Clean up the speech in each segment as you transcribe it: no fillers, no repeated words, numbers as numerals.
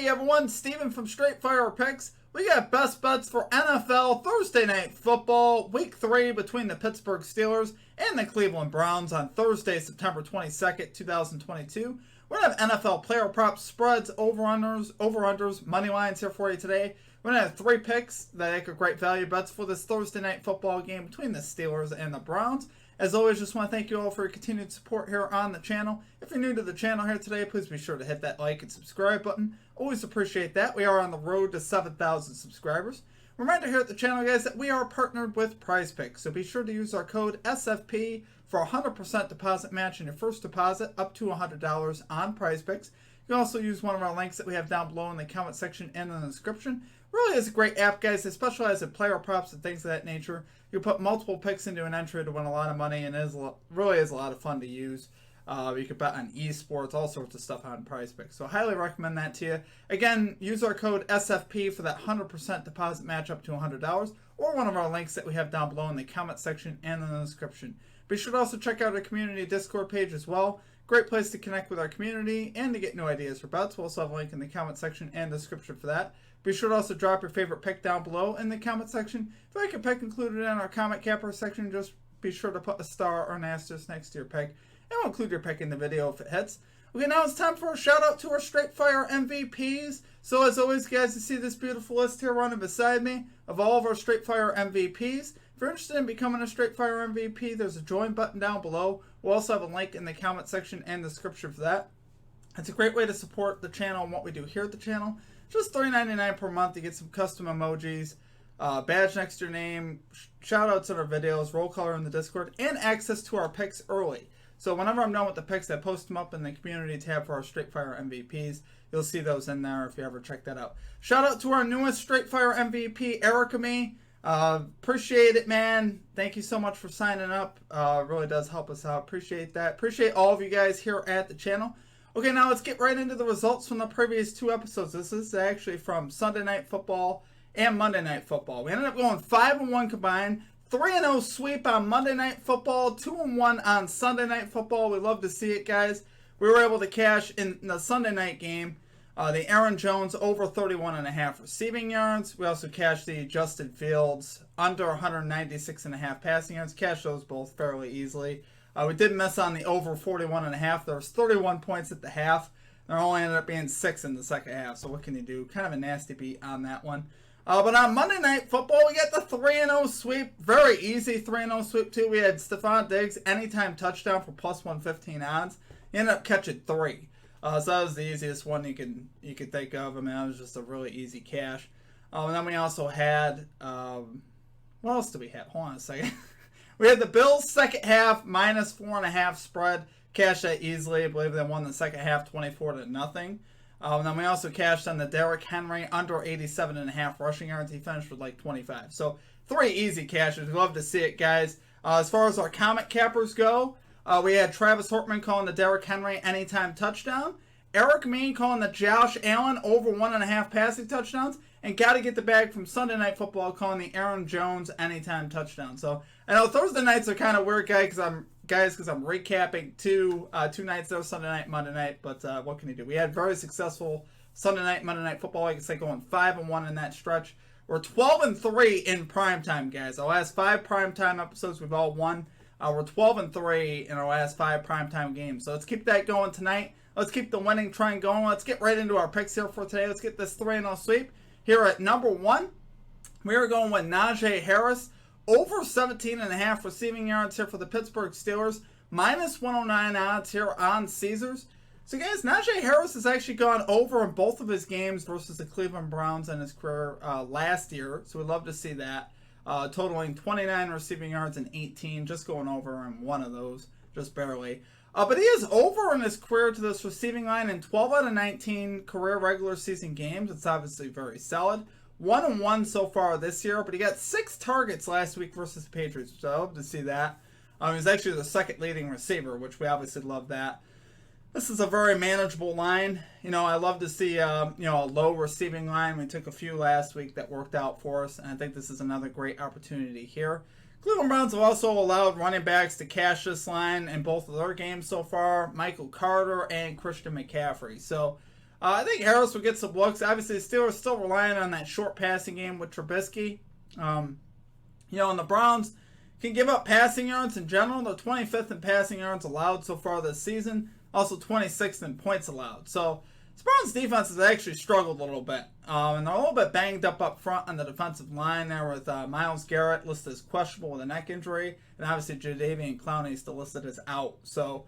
Hey everyone, Steven from Straight Fire Picks. We got best bets for NFL Thursday Night Football, Week 3 between the Pittsburgh Steelers and the Cleveland Browns on Thursday, September 22nd, 2022. We're going to have NFL player props, spreads, over-unders, money lines here for you today. We're going to have 3 picks that make a great value bets for this Thursday Night Football game between the Steelers and the Browns. As always, just want to thank you all for your continued support here on the channel. If you're new to the channel here today, please be sure to hit that like and subscribe button. Always appreciate that. We are on the road to 7,000 subscribers. Reminder here at the channel, guys, that we are partnered with PrizePicks, so be sure to use our code SFP for a 100% deposit match in your first deposit up to $100 on PrizePicks. You can also use one of our links that we have down below in the comment section and in the description. Really is a great app, guys. They specialize in player props and things of that nature. You put multiple picks into an entry to win a lot of money, and it really is a lot of fun to use. You can bet on esports, all sorts of stuff on PrizePicks. So I highly recommend that to you. Again, use our code SFP for that 100% deposit match up to $100, or one of our links that we have down below in the comment section and in the description. Be sure to also check out our community Discord page as well. Great place to connect with our community and to get new ideas for bets. We'll also have a link in the comment section and description for that. Be sure to also drop your favorite pick down below in the comment section. If you like a pick included in our comment capper section, just be sure to put a star or an asterisk next to your pick, and we'll include your pick in the video if it hits. Okay, now it's time for a shout out to our Straight Fire MVPs. So as always, guys, you see this beautiful list here running beside me of all of our Straight Fire MVPs. If you're interested in becoming a Straight Fire MVP, there's a join button down below. We'll also have a link in the comment section and description for that. It's a great way to support the channel and what we do here at the channel. Just $3.99 per month to get some custom emojis, badge next to your name, shout outs on our videos, roll color in the Discord, and access to our picks early. So whenever I'm done with the picks, I post them up in the community tab for our Straight Fire MVPs. You'll see those in there if you ever check that out. Shout out to our newest Straight Fire MVP, Erica Me. Appreciate it, man. Thank you so much for signing up. It really does help us out. Appreciate that. Appreciate all of you guys here at the channel. Okay, now let's get right into the results from the previous 2 episodes. This is actually from Sunday Night Football and Monday Night Football. We ended up going 5-1 combined, 3-0 sweep on Monday Night Football, 2-1 on Sunday Night Football. We love to see it, guys. We were able to cash in the Sunday night game the Aaron Jones over 31.5 receiving yards. We also cashed the Justin Fields under 196.5 passing yards. Cashed those both fairly easily. We did miss on the over 41.5. There was 31 points at the half. There only ended up being 6 in the second half. So what can you do? Kind of a nasty beat on that one. But on Monday Night Football, we got the 3-0 sweep. Very easy 3-0 sweep too. We had Stephon Diggs anytime touchdown for plus 115 odds. He ended up catching 3. So that was the easiest one you could think of. I mean, that was just a really easy cash. And then we also had what else did we have? Hold on a second. We had the Bills second half minus 4.5 spread. Cashed that easily. I believe they won the second half 24-0. And then we also cashed on the Derrick Henry under 87.5 rushing yards. He finished with like 25. So 3 easy cashes. We love to see it, guys. As far as our comment cappers go, we had Travis Hortman calling the Derrick Henry anytime touchdown. Eric Mean calling the Josh Allen over 1.5 passing touchdowns. And got to get the bag from Sunday Night Football calling the Aaron Jones anytime touchdown. So I know Thursday nights are kind of weird, because I'm recapping two nights there, Sunday night, Monday night. But what can you do? We had very successful Sunday night, Monday Night Football. Like I said, going 5-1 in that stretch. We're 12-3 in primetime, guys. Our last 5 primetime episodes, we've all won. We're 12-3 in our last 5 primetime games. So let's keep that going tonight. Let's keep the winning trend going. Let's get right into our picks here for today. Let's get this 3-0 sweep. Here at number 1, we are going with Najee Harris over 17.5 receiving yards here for the Pittsburgh Steelers. Minus 109 odds here on Caesars. So guys, Najee Harris has actually gone over in both of his games versus the Cleveland Browns in his career last year. So we'd love to see that. Totaling 29 receiving yards and 18. Just going over in one of those. Just barely. But he is over in his career to this receiving line in 12 out of 19 career regular season games. It's obviously very solid. 1-1 so far this year, but he got 6 targets last week versus the Patriots. So I hope to see that. He's actually the second leading receiver, which we obviously love that. This is a very manageable line. You know, I love to see a low receiving line. We took a few last week that worked out for us, and I think this is another great opportunity here. Cleveland Browns have also allowed running backs to cash this line in both of their games so far, Michael Carter and Christian McCaffrey. So I think Harris will get some looks. Obviously, the Steelers still relying on that short passing game with Trubisky. And the Browns can give up passing yards in general. They're 25th in passing yards allowed so far this season. Also 26th in points allowed. So the Browns defense has actually struggled a little bit. And they're a little bit banged up front on the defensive line there with Myles Garrett listed as questionable with a neck injury. And obviously Jadeveon Clowney still listed as out. So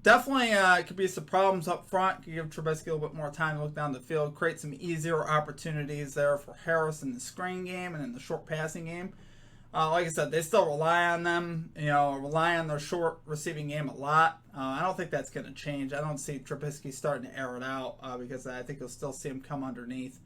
definitely could be some problems up front. Could give Trubisky a little bit more time to look down the field. Create some easier opportunities there for Harris in the screen game and in the short passing game. Like I said, they still rely on them, rely on their short receiving game a lot. I don't think that's going to change. I don't see Trubisky starting to air it out because I think you'll still see him come underneath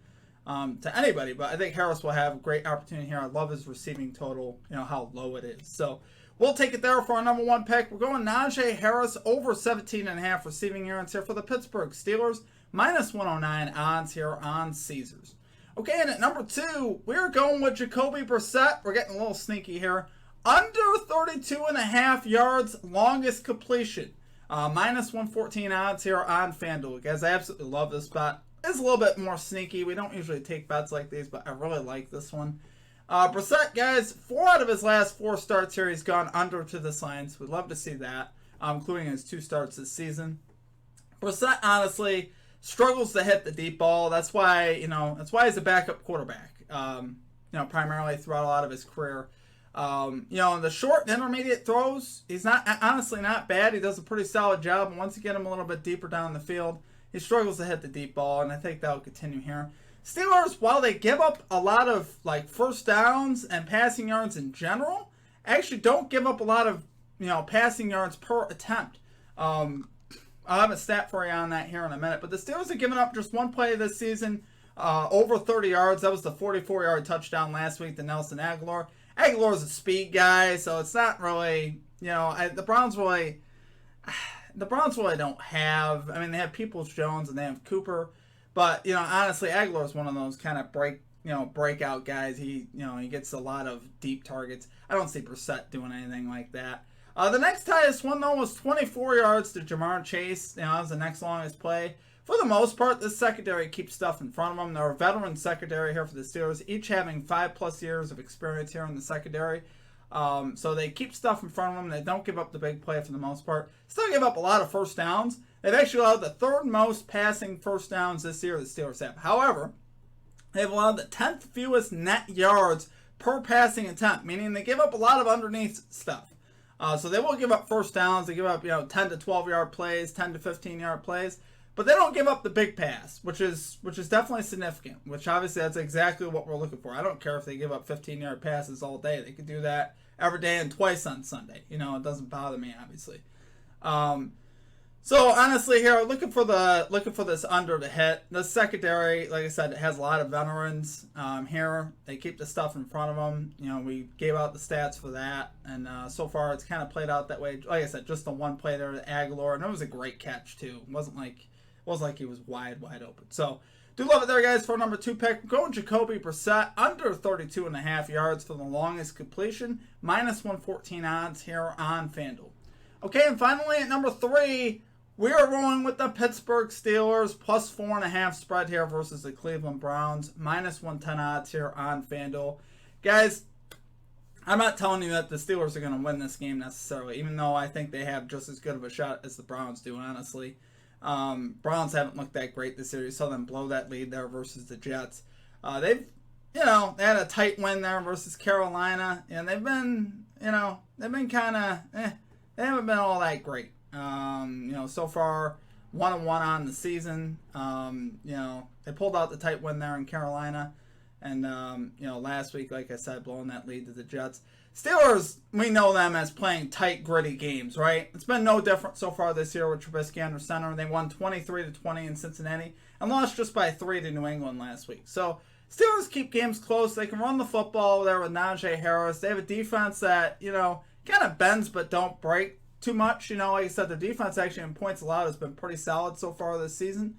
to anybody. But I think Harris will have a great opportunity here. I love his receiving total, how low it is. So we'll take it there for our number one pick. We're going Najee Harris over 17.5 receiving yards here for the Pittsburgh Steelers. Minus 109 odds here on Caesars. Okay, and at number 2, we're going with Jacoby Brissett. We're getting a little sneaky here. Under 32.5 yards, longest completion. Minus 114 odds here on FanDuel. Guys, I absolutely love this bet. It's a little bit more sneaky. We don't usually take bets like these, but I really like this one. Brissett, guys, 4 out of his last 4 starts here, he's gone under to this line, so we'd love to see that, including his 2 starts this season. Brissett, honestly, struggles to hit the deep ball. That's why he's a backup quarterback. Primarily throughout a lot of his career. The short and intermediate throws, he's honestly not bad. He does a pretty solid job. And once you get him a little bit deeper down the field, he struggles to hit the deep ball, and I think that will continue here. Steelers, while they give up a lot of first downs and passing yards in general, actually don't give up a lot of passing yards per attempt. I'll have a stat for you on that here in a minute. But the Steelers have given up just one play this season, over 30 yards. That was the 44-yard touchdown last week to Nelson Agholor. Agholor's a speed guy, so it's not really, the Browns really don't have. I mean, they have Peoples-Jones and they have Cooper, but honestly, Agholor's one of those kind of breakout guys. He gets a lot of deep targets. I don't see Brissett doing anything like that. The next highest one, though, was 24 yards to Jamar Chase. That was the next longest play. For the most part, this secondary keeps stuff in front of them. They're a veteran secondary here for the Steelers, each having 5+ years of experience here in the secondary. So they keep stuff in front of them. They don't give up the big play for the most part. Still give up a lot of first downs. They've actually allowed the 3rd most passing first downs this year the Steelers have. However, they've allowed the 10th fewest net yards per passing attempt, meaning they give up a lot of underneath stuff. So they will give up first downs. They give up 10 to 12-yard plays, 10 to 15-yard plays, but they don't give up the big pass, which is definitely significant. Which obviously that's exactly what we're looking for. I don't care if they give up 15-yard passes all day. They could do that every day and twice on Sunday. It doesn't bother me obviously. So honestly, here looking for this under to hit. The secondary, like I said, it has a lot of veterans. Here they keep the stuff in front of them. We gave out the stats for that, and so far it's kind of played out that way. Like I said, just the one play there to Agholor, and it was a great catch too. It wasn't like he was wide open. So do love it there, guys. For number 2 pick, we're going Jacoby Brissett under 32.5 yards for the longest completion, minus 114 odds here on FanDuel. Okay, and finally at number 3. We are rolling with the Pittsburgh Steelers, plus 4.5 spread here versus the Cleveland Browns, minus 110 odds here on FanDuel. Guys, I'm not telling you that the Steelers are going to win this game necessarily, even though I think they have just as good of a shot as the Browns do, honestly. Browns haven't looked that great this year. You saw them blow that lead there versus the Jets. They had a tight win there versus Carolina, and they've been kind of, they haven't been all that great. So far 1-1 on the season. They pulled out the tight win there in Carolina, and last week, like I said, blowing that lead to the Jets. Steelers, we know them as playing tight, gritty games, right? It's been no different so far this year with Trubisky under center. They won 23-20 in Cincinnati and lost just by 3 to New England last week. So Steelers keep games close. They can run the football there with Najee Harris. They have a defense that kind of bends but don't break too much. Like I said, the defense actually in points allowed has been pretty solid so far this season.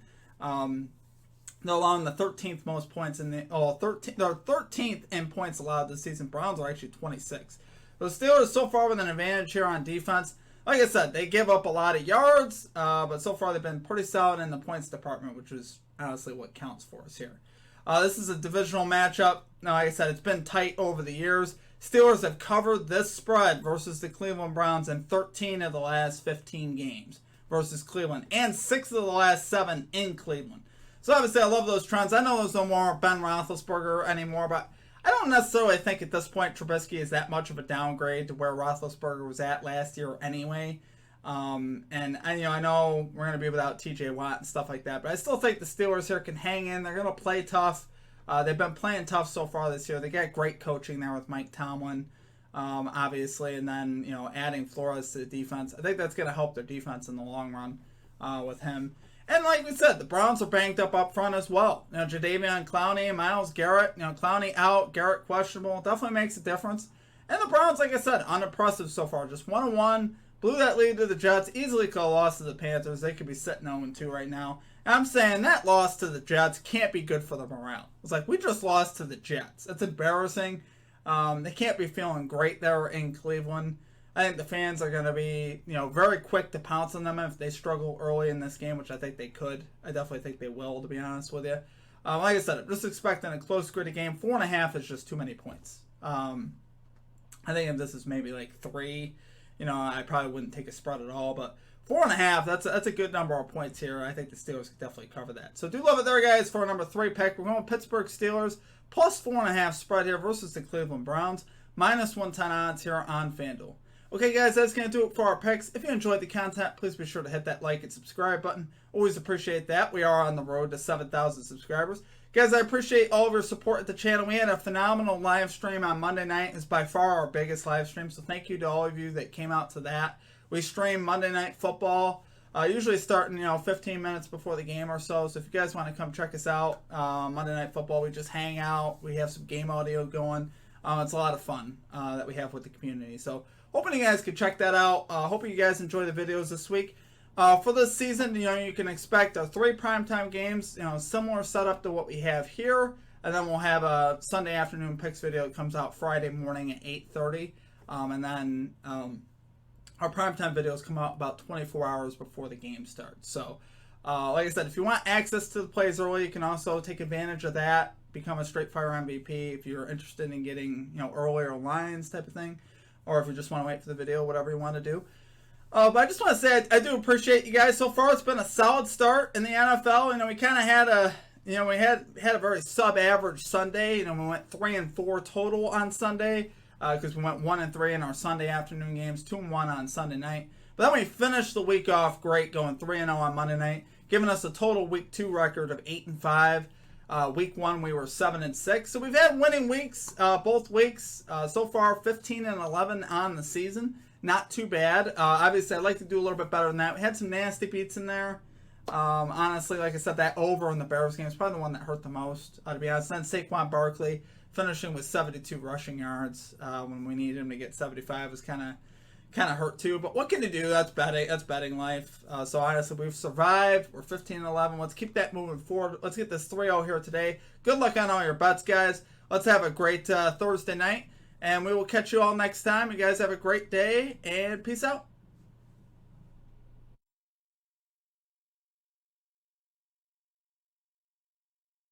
They're allowing the 13th most points in the 13th in points allowed this season. Browns are actually 26. The Steelers so far with an advantage here on defense. Like I said, they give up a lot of yards, but so far they've been pretty solid in the points department, which is honestly what counts for us here. This is a divisional matchup. Now, like I said, it's been tight over the years. Steelers have covered this spread versus the Cleveland Browns in 13 of the last 15 games versus Cleveland, and 6 of the last 7 in Cleveland. So obviously I love those trends. I know there's no more Ben Roethlisberger anymore, but I don't necessarily think at this point Trubisky is that much of a downgrade to where Roethlisberger was at last year anyway. And I know we're going to be without TJ Watt and stuff like that, but I still think the Steelers here can hang in. They're going to play tough. They've been playing tough so far this year. They got great coaching there with Mike Tomlin, obviously, and then adding Flores to the defense. I think that's going to help their defense in the long run with him. And like we said, the Browns are banged up front as well. Jadeveon Clowney, Myles Garrett, Clowney out, Garrett questionable, definitely makes a difference. And the Browns, like I said, unimpressive so far. Just 1-1, blew that lead to the Jets, easily could have lost to the Panthers. They could be sitting 0-2 right now. And I'm saying that loss to the Jets can't be good for the morale. It's like, we just lost to the Jets. That's embarrassing. They can't be feeling great there in Cleveland. I think the fans are going to be, very quick to pounce on them if they struggle early in this game, which I think they could. I definitely think they will, to be honest with you. Like I said, I'm just expecting a close, gritty game. 4.5 is just too many points. I think if this is maybe like 3, I probably wouldn't take a spread at all. But 4.5, that's a good number of points here. I think the Steelers could definitely cover that. So do love it there, guys, for our number 3 pick. We're going Pittsburgh Steelers plus 4.5 spread here versus the Cleveland Browns. Minus 110 odds here on FanDuel. Okay, guys, that's going to do it for our picks. If you enjoyed the content, please be sure to hit that like and subscribe button. Always appreciate that. We are on the road to 7,000 subscribers. Guys, I appreciate all of your support at the channel. We had a phenomenal live stream on Monday night. It's by far our biggest live stream, so thank you to all of you that came out to that. We stream Monday Night Football, usually starting 15 minutes before the game or so. So if you guys want to come check us out, Monday Night Football, we just hang out. We have some game audio going. It's a lot of fun that we have with the community. So hoping you guys could check that out. Hoping you guys enjoy the videos this week. For this season, you can expect 3 primetime games, similar setup to what we have here. And then we'll have a Sunday afternoon picks video that comes out Friday morning at 8:30. And then our primetime videos come out about 24 hours before the game starts. So, like I said, if you want access to the plays early, you can also take advantage of that. Become a straight fire MVP if you're interested in getting, earlier lines type of thing. Or if you just want to wait for the video, whatever you want to do. But I just want to say I do appreciate you guys. So far, it's been a solid start in the NFL. We kind of had we had a very sub-average Sunday. We went 3-4 total on Sunday because we went 1-3 in our Sunday afternoon games, 2-1 on Sunday night. But then we finished the week off great, going 3-0 on Monday night, giving us a total week 2 record of 8-5. Week 1 we were 7-6. So we've had winning weeks both weeks. So far 15-11 on the season. Not too bad. Obviously, I'd like to do a little bit better than that. We had some nasty beats in there. Honestly, like I said, that over in the Bears game is probably the one that hurt the most, to be honest. Then Saquon Barkley finishing with 72 rushing yards when we needed him to get 75 was kind of hurt too. But what can you do? That's betting. That's betting life. So honestly, we've survived. We're 15-11. Let's keep that moving forward. Let's get this 3-0 here today. Good luck on all your bets, guys. Let's have a great Thursday night. And we will catch you all next time. You guys have a great day, and peace out.